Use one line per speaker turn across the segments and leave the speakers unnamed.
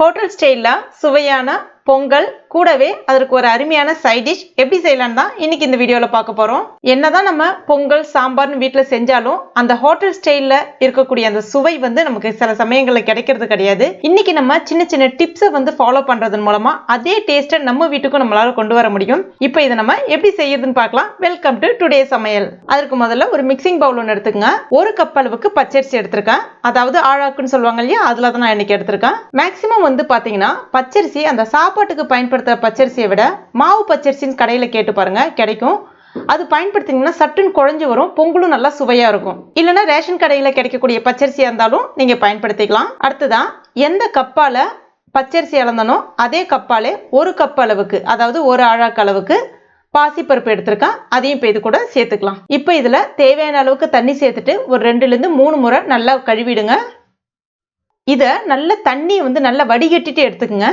Hotel ஸ்டைல்ல சுவையான பொங்கல் கூடவே அதற்கு ஒரு அருமையான சைட் டிஷ் எப்படி செய்யலாம்னு தான் இன்னைக்கு இந்த வீடியோல பார்க்க போறோம். என்னதான் நம்ம பொங்கல் சாம்பார்னு வீட்ல செஞ்சாலும் அந்த ஹோட்டல் ஸ்டைல்ல இருக்கக்கூடிய அந்த சுவை நமக்கு சில சமயங்கள்ல கிடைக்கிறது கிடையாது. இன்னைக்கு நம்ம சின்ன சின்ன டிப்ஸை ஃபாலோ பண்றதன் மூலமா அதே டேஸ்ட்டை நம்ம வீட்டுக்கும் நம்மளால கொண்டு வர முடியும். இப்போ இதை நம்ம எப்படி செய்யறதுன்னு பார்க்கலாம். வெல்கம் டு டுடே சமையல். அதற்கு முதல்ல ஒரு மிக்சிங் பவுல் ஒன்று எடுத்துக்கங்க. ஒரு கப் அளவுக்கு பச்சரிசி எடுத்திருக்கேன். அதாவது ஆழாக்குன்னு சொல்லுவாங்க இல்லையா, அதுல தான் நான் இன்னைக்கு எடுத்திருக்கேன். மேக்சிமம் பாத்தீங்கன்னா பச்சரிசி அந்த சாப்பாட்டுக்கு பயன்படுத்துற பச்சரிசியை விட மாவு பச்சரிசின்னு கடையில கேட்டு பாருங்க, கிடைக்கும். அது பயன்படுத்தினீங்கன்னா சட்டுன்னு குழஞ்சு வரும், பொங்கலும் நல்லா சுவையா இருக்கும். இல்லைன்னா ரேஷன் கடையில கிடைக்கக்கூடிய பச்சரிசியா இருந்தாலும் நீங்க பயன்படுத்திக்கலாம். அடுத்ததான் எந்த கப்பால பச்சரிசி அளந்தனோ அதே கப்பாலே ஒரு கப் அளவுக்கு, அதாவது ஒரு ஆழாக்கு அளவுக்கு பாசிப்பருப்பு எடுத்திருக்கேன். அதையும் இப்போ இது கூட சேர்த்துக்கலாம். இப்போ இதுல தேவையான அளவுக்கு தண்ணி சேர்த்துட்டு ஒரு 2-3 முறை நல்லா கழுவிடுங்க. இதை நல்ல தண்ணி நல்லா வடிகட்டிட்டு எடுத்துக்கங்க.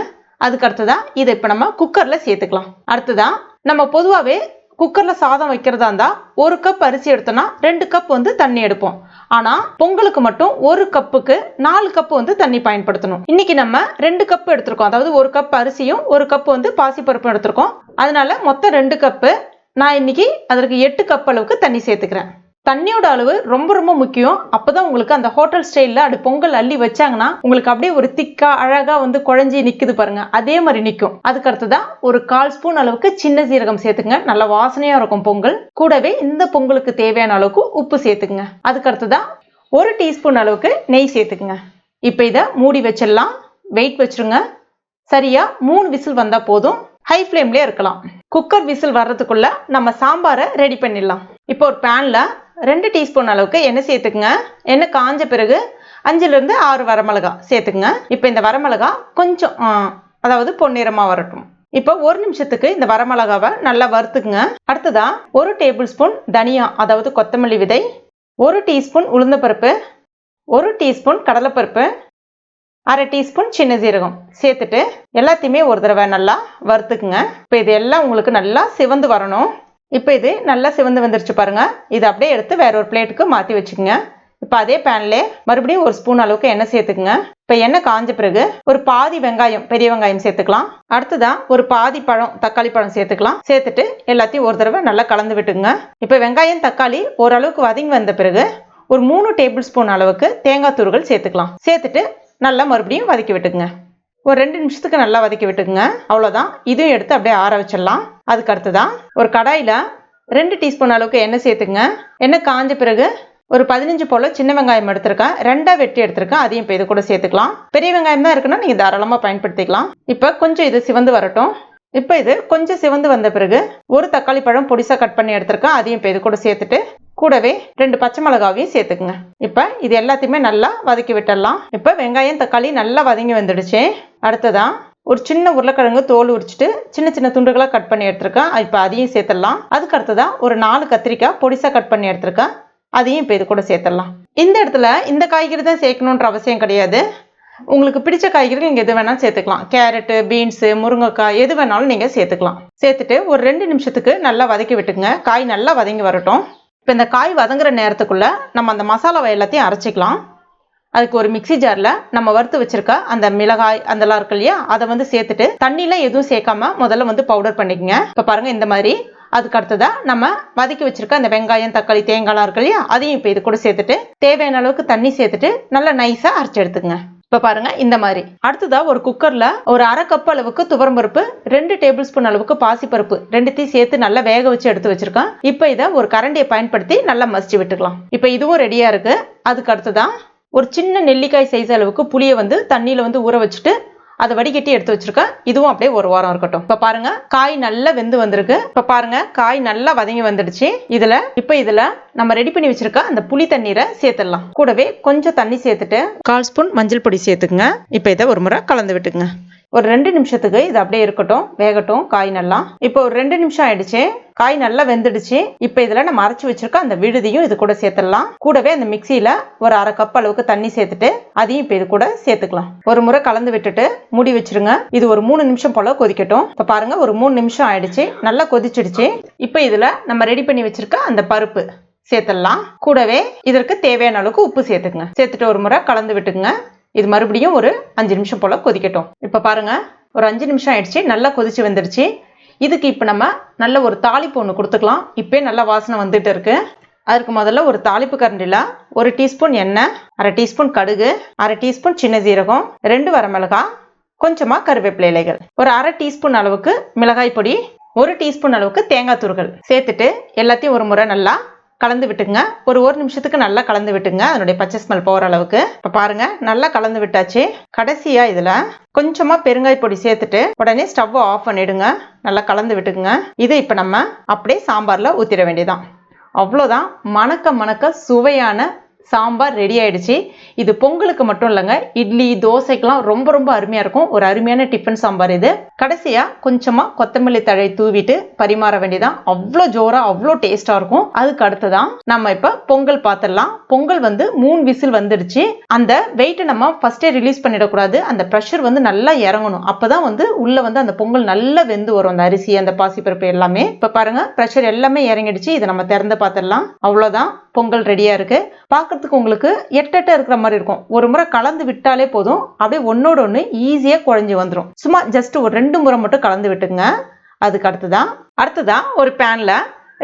அதுக்கு அடுத்ததான் இதை இப்போ நம்ம குக்கர்ல சேர்த்துக்கலாம். அடுத்ததான் நம்ம பொதுவாகவே குக்கர்ல சாதம் வைக்கிறதா இருந்தா ஒரு கப் அரிசி எடுத்தோம்னா 2 கப் தண்ணி எடுப்போம். ஆனா பொங்கலுக்கு மட்டும் ஒரு கப்புக்கு 4 கப் தண்ணி பயன்படுத்தணும். இன்னைக்கு நம்ம 2 கப் எடுத்திருக்கோம். அதாவது ஒரு கப் அரிசியும் ஒரு கப் பாசிப்பருப்பும் எடுத்திருக்கோம். அதனால மொத்தம் 2 கப்பு. நான் இன்னைக்கு அதற்கு 8 கப் அளவுக்கு தண்ணி சேர்த்துக்கிறேன். தண்ணியோட அளவு ரொம்ப ரொம்ப முக்கியம். அப்பதான் உங்களுக்கு அந்த ஹோட்டல் ஸ்டைல்ல அப்படி பொங்கல் அள்ளி வச்சாங்கன்னா உங்களுக்கு அப்படியே ஒரு திக்கா அழகா குழஞ்சி நிக்குது பாருங்க, அதே மாதிரி நிக்கும். அதுக்கு அடுத்துதான் ஒரு 1/4 ஸ்பூன் அளவுக்கு சின்ன சீரகம் சேர்த்துங்க. நல்ல வாசனையா இருக்கும் பொங்கல். கூடவே இந்த பொங்கலுக்கு தேவையான அளவுக்கு உப்பு சேர்த்துக்குங்க. அதுக்கு அடுத்துதான் 1 டீஸ்பூன் அளவுக்கு நெய் சேர்த்துக்குங்க. இப்ப இதை மூடி வச்சிடலாம். வெயிட் வச்சிருங்க. சரியா 3 விசில் வந்தா போதும். ஹை ஃப்ளேம்லயே இருக்கலாம். குக்கர் விசில் வர்றதுக்குள்ள நம்ம சாம்பாரை ரெடி பண்ணிடலாம். இப்போ ஒரு பேன்ல 2 டீஸ்பூன் அளவுக்கு எண்ணெய் சேர்த்துக்குங்க. எண்ணெய் காஞ்ச பிறகு 5 - 6 வரமிளகாய் சேர்த்துக்குங்க. இப்போ இந்த வரமிளகாய் கொஞ்சம் அதாவது பொன்னிறமா வரட்டும். இப்போ 1 நிமிஷத்துக்கு இந்த வரமிளகாவை நல்லா வறுத்துக்குங்க. அடுத்ததா 1 டேபிள் ஸ்பூன் தனியா, அதாவது கொத்தமல்லி விதை, 1 டீஸ்பூன் உளுந்தப்பருப்பு, 1 டீஸ்பூன் கடலைப்பருப்பு, 1/2 டீஸ்பூன் சின்ன சீரகம் சேர்த்துட்டு எல்லாத்தையுமே ஒரு தடவை நல்லா வறுத்துக்குங்க. இப்போ இது எல்லாம் உங்களுக்கு நல்லா சிவந்து வரணும். இப்போ இது நல்லா சிவந்து வந்துருச்சு பாருங்க. இதை அப்படியே எடுத்து வேற ஒரு பிளேட்டுக்கு மாற்றி வச்சுக்கோங்க. இப்போ அதே பேன்ல மறுபடியும் 1 ஸ்பூன் அளவுக்கு எண்ணெய் சேர்த்துக்குங்க. இப்போ எண்ணெய் காஞ்ச பிறகு ஒரு பாதி வெங்காயம், பெரிய வெங்காயம் சேர்த்துக்கலாம். அடுத்ததான் ஒரு பாதி பழம், தக்காளி பழம் சேர்த்துக்கலாம். சேர்த்துட்டு எல்லாத்தையும் ஒரு தடவை நல்லா கலந்து விட்டுங்க. இப்போ வெங்காயம் தக்காளி ஓரளவுக்கு வதங்கி வந்த பிறகு ஒரு 3 டேபிள் ஸ்பூன் அளவுக்கு தேங்காய் துருவல் சேர்த்துக்கலாம். சேர்த்துட்டு நல்லா மறுபடியும் வதக்கி விட்டுக்குங்க. ஒரு 2 நிமிஷத்துக்கு நல்லா வதக்கி விட்டுக்குங்க. அவ்வளோதான். இதையும் எடுத்து அப்படியே ஆற வச்சிடலாம். அதுக்கு அடுத்துதான் ஒரு கடாயில 2 டீஸ்பூன் அளவுக்கு எண்ணெய் சேர்த்துக்குங்க. எண்ணெய் காஞ்ச பிறகு ஒரு 15 போல சின்ன வெங்காயம் எடுத்திருக்கேன். 2 வெட்டி எடுத்திருக்கேன். அதையும் இப்போ இது கூட சேர்த்துக்கலாம். பெரிய வெங்காயம் தான் இருக்குன்னா நீங்க தாராளமா பயன்படுத்திக்கலாம். இப்போ கொஞ்சம் இது சிவந்து வரட்டும். இப்போ இது கொஞ்சம் சிவந்து வந்த பிறகு ஒரு தக்காளி பழம் பொடிசா கட் பண்ணி எடுத்திருக்கேன். அதையும் இப்போ இது கூட சேர்த்துட்டு கூடவே 2 பச்சை மிளகாவையும் சேர்த்துக்குங்க. இப்போ இது எல்லாத்தையுமே நல்லா வதக்கி விட்டுடலாம். இப்போ வெங்காயம் தக்காளி நல்லா வதங்கி வந்துடுச்சு. அடுத்ததான் ஒரு சின்ன உருளைக்கிழங்கு தோல் உரிச்சிட்டு சின்ன சின்ன துண்டுகளா கட் பண்ணி எடுத்திருக்கேன். இப்போ அதையும் சேர்த்துடலாம். அதுக்கு அடுத்ததான் ஒரு 4 கத்திரிக்காய் பொடிசா கட் பண்ணி எடுத்திருக்கேன். அதையும் இப்போ இது கூட சேர்த்துடலாம். இந்த இடத்துல இந்த காய்கறி தான் சேர்க்கணுன்ற அவசியம் கிடையாது. உங்களுக்கு பிடிச்ச காய்கறிகள் நீங்க எது வேணாலும் சேர்த்துக்கலாம். கேரட்டு, பீன்ஸு, முருங்கைக்காய் எது வேணாலும் நீங்க சேர்த்துக்கலாம். சேர்த்துட்டு ஒரு 2 நிமிஷத்துக்கு நல்லா வதக்கி விட்டுக்குங்க. காய் நல்லா வதங்கி வரட்டும். இப்போ இந்த காய் வதங்குற நேரத்துக்குள்ள நம்ம அந்த மசாலாவை எல்லாத்தையும் அரைச்சிக்கலாம். அதுக்கு ஒரு மிக்சி ஜார்ல நம்ம வறுத்து வச்சிருக்க அந்த மிளகாய் அதெல்லாம் இருக்கு இல்லையா, அதை சேர்த்துட்டு தண்ணியில எதுவும் சேர்க்காம முதல்ல பவுடர் பண்ணிக்கங்க. இப்போ பாருங்க இந்த மாதிரி. அதுக்கு அடுத்ததா நம்ம வதக்கி வச்சிருக்க அந்த வெங்காயம் தக்காளி தேங்காய்லாம் இருக்கு இல்லையா, அதையும் இப்போ இது கூட சேர்த்துட்டு தேவையான அளவுக்கு தண்ணி சேர்த்துட்டு நல்லா நைஸா அரைச்சி எடுத்துங்க. இப்ப பாருங்க இந்த மாதிரி. அடுத்ததா ஒரு குக்கர்ல ஒரு 1/2 கப் அளவுக்கு துவரம்பருப்பு, 2 டேபிள் ஸ்பூன் அளவுக்கு பாசிப்பருப்பு ரெண்டுத்தையும் சேர்த்து நல்லா வேக வச்சு எடுத்து வச்சிருக்கேன். இப்ப இதை ஒரு கரண்டியை பயன்படுத்தி நல்லா மசிச்சு விட்டுக்கலாம். இப்ப இதுவும் ரெடியா இருக்கு. அதுக்கு அடுத்ததான் ஒரு சின்ன நெல்லிக்காய் சைஸ் அளவுக்கு புளியை தண்ணியில ஊற வச்சுட்டு அதை வடிகட்டி எடுத்து வச்சிருக்கேன். இதுவும் அப்படியே ஒரு வாரம் இருக்கட்டும். இப்ப பாருங்க காய் நல்லா வெந்து வந்திருக்கு. இப்ப பாருங்க காய் நல்லா வதங்கி வந்துடுச்சு. இதுல நம்ம ரெடி பண்ணி வச்சிருக்க அந்த புளி தண்ணீரை சேர்த்துடலாம். கூடவே கொஞ்சம் தண்ணி சேர்த்துட்டு 1/4 ஸ்பூன் மஞ்சள் பொடி சேர்த்துக்குங்க. இப்ப இதை ஒரு முறை கலந்து விட்டுக்குங்க. ஒரு 2 நிமிஷத்துக்கு இது அப்படியே இருக்கட்டும், வேகட்டும் காய் நல்லா. இப்போ ஒரு 2 நிமிஷம் ஆயிடுச்சு. காய் நல்லா வெந்துடுச்சு. இப்போ இதுல நம்ம அரைச்சு வச்சிருக்க அந்த விழுதியும் இது கூட சேர்த்துடலாம். கூடவே அந்த மிக்சியில ஒரு 1/2 கப் அளவுக்கு தண்ணி சேர்த்துட்டு அதையும் இப்போ இது கூட சேர்த்துக்கலாம். ஒரு முறை கலந்து விட்டுட்டு மூடி வச்சிருங்க. இது ஒரு 3 நிமிஷம் போல கொதிக்கட்டும். இப்போ பாருங்க ஒரு 3 நிமிஷம் ஆயிடுச்சு. நல்லா கொதிச்சிடுச்சு. இப்போ இதுல நம்ம ரெடி பண்ணி வச்சிருக்க அந்த பருப்பு சேர்த்துடலாம். கூடவே இதற்கு தேவையான அளவுக்கு உப்பு சேர்த்துக்குங்க. சேர்த்துட்டு ஒரு முறை கலந்து விட்டுக்குங்க. இது மறுபடியும் ஒரு 5 நிமிஷம் போல கொதிக்கட்டும். இப்போ பாருங்க, ஒரு 5 நிமிஷம் ஆயிடுச்சு, நல்லா கொதிச்சு வந்துடுச்சு. இதுக்கு இப்போ நம்ம நல்ல ஒரு தாளிப்பு ஒன்று கொடுத்துக்கலாம். இப்போ நல்லா வாசனை வந்துட்டு இருக்கு. அதுக்கு முதல்ல ஒரு தாளிப்பு கரண்டியில் 1 டீஸ்பூன் எண்ணெய், 1/2 டீஸ்பூன் கடுகு, 1/2 டீஸ்பூன் சின்ன ஜீரகம், 2 வரமிளகாய், கொஞ்சமா கருவேப்பிலை இலைகள், ஒரு 1/2 டீஸ்பூன் அளவுக்கு மிளகாய் பொடி, 1 டீஸ்பூன் அளவுக்கு தேங்காய் துருகள் சேர்த்துட்டு எல்லாத்தையும் ஒரு முறை நல்லா கலந்து விட்டுங்க. ஒரு நிமிஷத்துக்கு நல்லா கலந்து விட்டுங்க, அதனுடைய பச்சை ஸ்மெல் போகிற அளவுக்கு. இப்போ பாருங்க, நல்லா கலந்து விட்டாச்சு. கடைசியா இதுல கொஞ்சமா பெருங்காய பொடி சேர்த்துட்டு உடனே ஸ்டவ் ஆஃப் பண்ணிடுங்க. நல்லா கலந்து விட்டுக்குங்க. இதை இப்போ நம்ம அப்படியே சாம்பார்ல ஊத்திட வேண்டியதான். அவ்வளோதான், மணக்க மணக்க சுவையான சாம்பார் ரெடி ஆயிடுச்சு. இது பொங்கலுக்கு மட்டும் இல்லைங்க, இட்லி தோசைக்கெல்லாம் ரொம்ப ரொம்ப அருமையா இருக்கும். ஒரு அருமையான டிஃபன் சாம்பார் இது. கடைசியா கொஞ்சமா கொத்தமல்லி தழை தூவிட்டு பரிமாற வேண்டியதான். அவ்வளோ ஜோரா அவ்வளோ டேஸ்டா இருக்கும். அதுக்கு அடுத்துதான் நம்ம இப்ப பொங்கல் பார்த்துடலாம். பொங்கல் 3 விசில் வந்துடுச்சு. அந்த வெயிட் நம்ம ஃபர்ஸ்டே ரிலீஸ் பண்ணிடக்கூடாது. அந்த ப்ரெஷர் நல்லா இறங்கணும். அப்பதான் உள்ள அந்த பொங்கல் நல்லா வெந்து வரும். அந்த அரிசி, அந்த பாசிப்பருப்பு எல்லாமே. இப்ப பாருங்க, ப்ரெஷர் எல்லாமே இறங்கிடுச்சு. இதை நம்ம திறந்து பார்த்துடலாம். அவ்வளவுதான், பொங்கல் ரெடியா இருக்கு. பார்க்கறதுக்கு உங்களுக்கு எட்ட இருக்கிற மாதிரி இருக்கும். ஒரு முறை கலந்து விட்டாலே போதும், அப்படியே ஒன்னோட ஒன்று ஈஸியா குழஞ்சி வந்துடும். சும்மா ஜஸ்ட் ஒரு 2 முறை மட்டும் கலந்து விட்டுங்க. அதுக்கு அடுத்ததான் ஒரு பேன்ல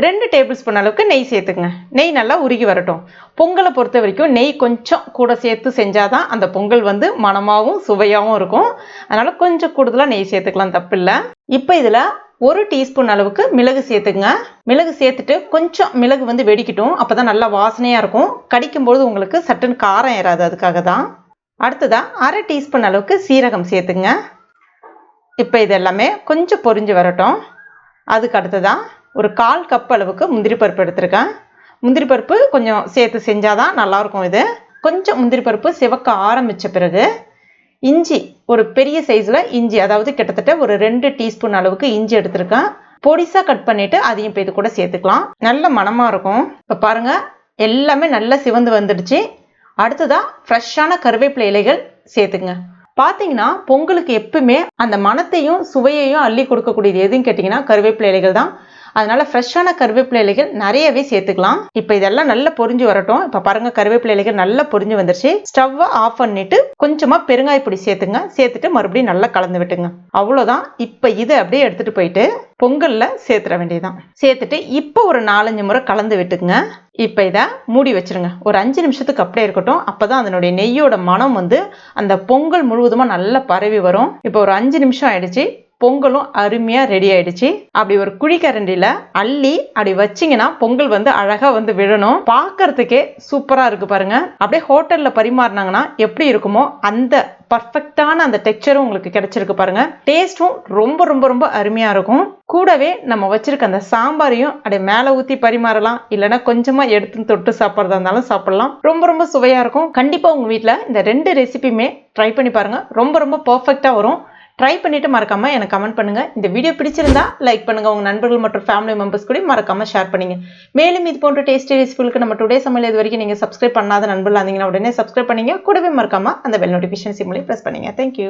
2 டேபிள் ஸ்பூன் அளவுக்கு நெய் சேர்த்துங்க. நெய் நல்லா உருகி வரட்டும். பொங்கலை பொறுத்த வரைக்கும் நெய் கொஞ்சம் கூட சேர்த்து செஞ்சாதான் அந்த பொங்கல் மணமாவும் சுவையாகவும் இருக்கும். அதனால கொஞ்சம் கூடுதலா நெய் சேர்த்துக்கலாம், தப்பு இல்லை. இப்போ இதுல 1 டீஸ்பூன் அளவுக்கு மிளகு சேர்த்துங்க. மிளகு சேர்த்துட்டு கொஞ்சம் மிளகு வெடிக்கட்டும். அப்பதான் நல்லா வாசனையா இருக்கும். கடிக்கும்போது உங்களுக்கு சட்டுன்னு காரம் ஏறாது, அதுக்காக தான். அடுத்ததா 1/2 டீஸ்பூன் அளவுக்கு சீரகம் சேர்த்துங்க. இப்போ இது எல்லாமே கொஞ்சம் பொரிஞ்சு வரட்டும். அதுக்கு அடுத்ததான் ஒரு 1/4 கப் அளவுக்கு முந்திரி பருப்பு எடுத்திருக்கேன். முந்திரி பருப்பு கொஞ்சம் சேர்த்து செஞ்சாதான் நல்லா இருக்கும். இது கொஞ்சம் முந்திரி பருப்பு சிவக்க ஆரம்பிச்ச பிறகு இஞ்சி, ஒரு பெரிய சைஸ்ல இஞ்சி, அதாவது கிட்டத்தட்ட ஒரு 2 டீஸ்பூன் அளவுக்கு இஞ்சி எடுத்திருக்கேன். பொடிசா கட் பண்ணிட்டு அதையும் இப்போ இது கூட சேர்த்துக்கலாம். நல்ல மணமா இருக்கும். இப்போ பாருங்க, எல்லாமே நல்லா சிவந்து வந்துடுச்சு. அடுத்ததா ஃப்ரெஷ்ஷான கருவேப்பிலை இலைகள் சேர்த்துங்க. பார்த்தீங்கன்னா பொங்கலுக்கு எப்பவுமே அந்த மணத்தையும் சுவையையும் அள்ளி கொடுக்கக்கூடியது எதுன்னு கேட்டிங்கன்னா கருவேப்பிலை இலைகள் தான். அதனால ஃப்ரெஷ்ஷான கருவேப்பிலை இலைகள் நிறையவே சேர்த்துக்கலாம். இப்போ இதெல்லாம் நல்லா பொரிஞ்சு வரட்டும். இப்போ பாருங்க, கருவேப்பிலை இலைகள் நல்லா பொரிஞ்சு வந்துருச்சு. ஸ்டவ் ஆஃப் பண்ணிட்டு கொஞ்சமா பெருங்காய பொடி சேர்த்துங்க. சேர்த்துட்டு மறுபடியும் நல்லா கலந்து விட்டுங்க. அவ்வளோதான். இப்போ இதை அப்படியே எடுத்துட்டு போயிட்டு பொங்கல்ல சேர்த்துட வேண்டியதுதான். சேர்த்துட்டு இப்போ ஒரு 4-5 முறை கலந்து விட்டுங்க. இப்போ இதை மூடி வச்சிருங்க. ஒரு 5 நிமிஷத்துக்கு அப்படியே இருக்கட்டும். அப்பதான் அதனுடைய நெய்யோட மனம் அந்த பொங்கல் முழுவதுமா நல்லா பரவி வரும். இப்போ ஒரு 5 நிமிஷம் ஆயிடுச்சு. பொங்கலும் அருமையா ரெடி ஆயிடுச்சு. அப்படி ஒரு குழிக்கரண்டில அள்ளி அப்படி வச்சிங்கன்னா பொங்கல் அழகா விழணும். பார்க்கறதுக்கே சூப்பரா இருக்கு பாருங்க. அப்படியே ஹோட்டல்ல பரிமாறினாங்கன்னா எப்படி இருக்குமோ அந்த பர்ஃபெக்டான அந்த டெக்ஸ்சரும் உங்களுக்கு கிடைச்சிருக்கு பாருங்க. டேஸ்டும் ரொம்ப ரொம்ப ரொம்ப அருமையா இருக்கும். கூடவே நம்ம வச்சிருக்க அந்த சாம்பாரையும் அப்படியே மேல ஊத்தி பரிமாறலாம். இல்லைன்னா கொஞ்சமா எடுத்து தொட்டு சாப்பிட்றதா இருந்தாலும் சாப்பிடலாம். ரொம்ப ரொம்ப சுவையா இருக்கும். கண்டிப்பா உங்க வீட்டுல இந்த 2 ரெசிபியுமே ட்ரை பண்ணி பாருங்க. ரொம்ப ரொம்ப பர்ஃபெக்டா வரும். ட்ரை பண்ணிட்டு மறக்காம எனக்கு கமெண்ட் பண்ணுங்க. இந்த வீடியோ பிடிச்சிருந்தா லைக் பண்ணுங்க. உங்க நண்பர்கள் மற்றும் ஃபேமிலி மெம்பர்ஸ் கூட மறக்காம ஷேர் பண்ணுங்க. மேலும் இது போன்ற டேஸ்டி ரெசிபிகளுக்கு நம்ம டுடே சமையல் இது வரைக்கும் நீங்க சப்ஸ்கிரைப் பண்ணாத நண்பர்களா இருந்தீங்கன்னா உடனே சப்ஸ்கிரைப் பண்ணீங்க. கூடவே மறக்காம அந்த பெல் நோட்டிஃபிகேஷன் சிம்லையும் பிரஸ் பண்ணுங்க. தேங்க்யூ.